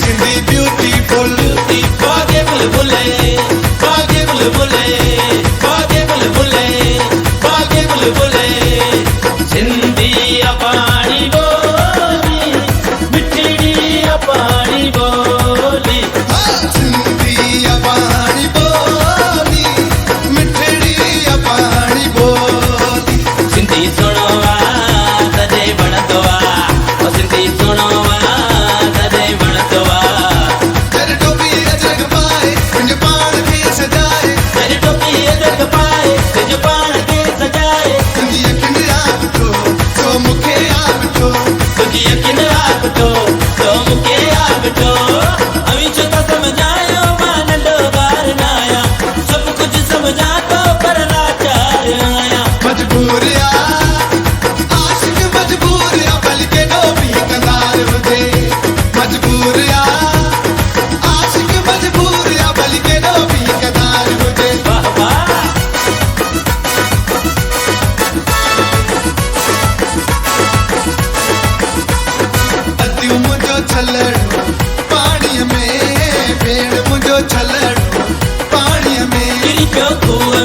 Sindhi beautiful बागे बुलबुले बागे बुलबुले बागे बुलबुले बागे बुलबुले सिंधी अपाणी बोली मिठड़ी अपाणी बोली सिंधी अपाणी बोली मिठड़ी अपाणी बोली सिंधी सुनवा तदे वणंदवा सिंधी सुनवा तदे वणंदवा तेरे टोपी अजरक पाए तुझे पाण खे सजाए तेरी टोपी अजरक पाए तुझे पाण खे सजाए तुझी अखियुनि आबिठो तो मूंखे आबिठो तुझी अखियुनि आबिठो तो मूंखे आबिठो अवी छो त समझायो मां नंढो ॿार न आहियां सभु कुझु समझां थो पर लाचार आहियां मजबूर आशिक मजबूर बल्कि डोबी कंदार हुजे मजबूर आशिक मजबूर बल्कि डोबी कंदार हुजे वाह वाह अदियूं मुंहिंजो छलड़ो पाणीअ में भेण मुंहिंजो छलड़ो पाणीअ में किरी पियो खूह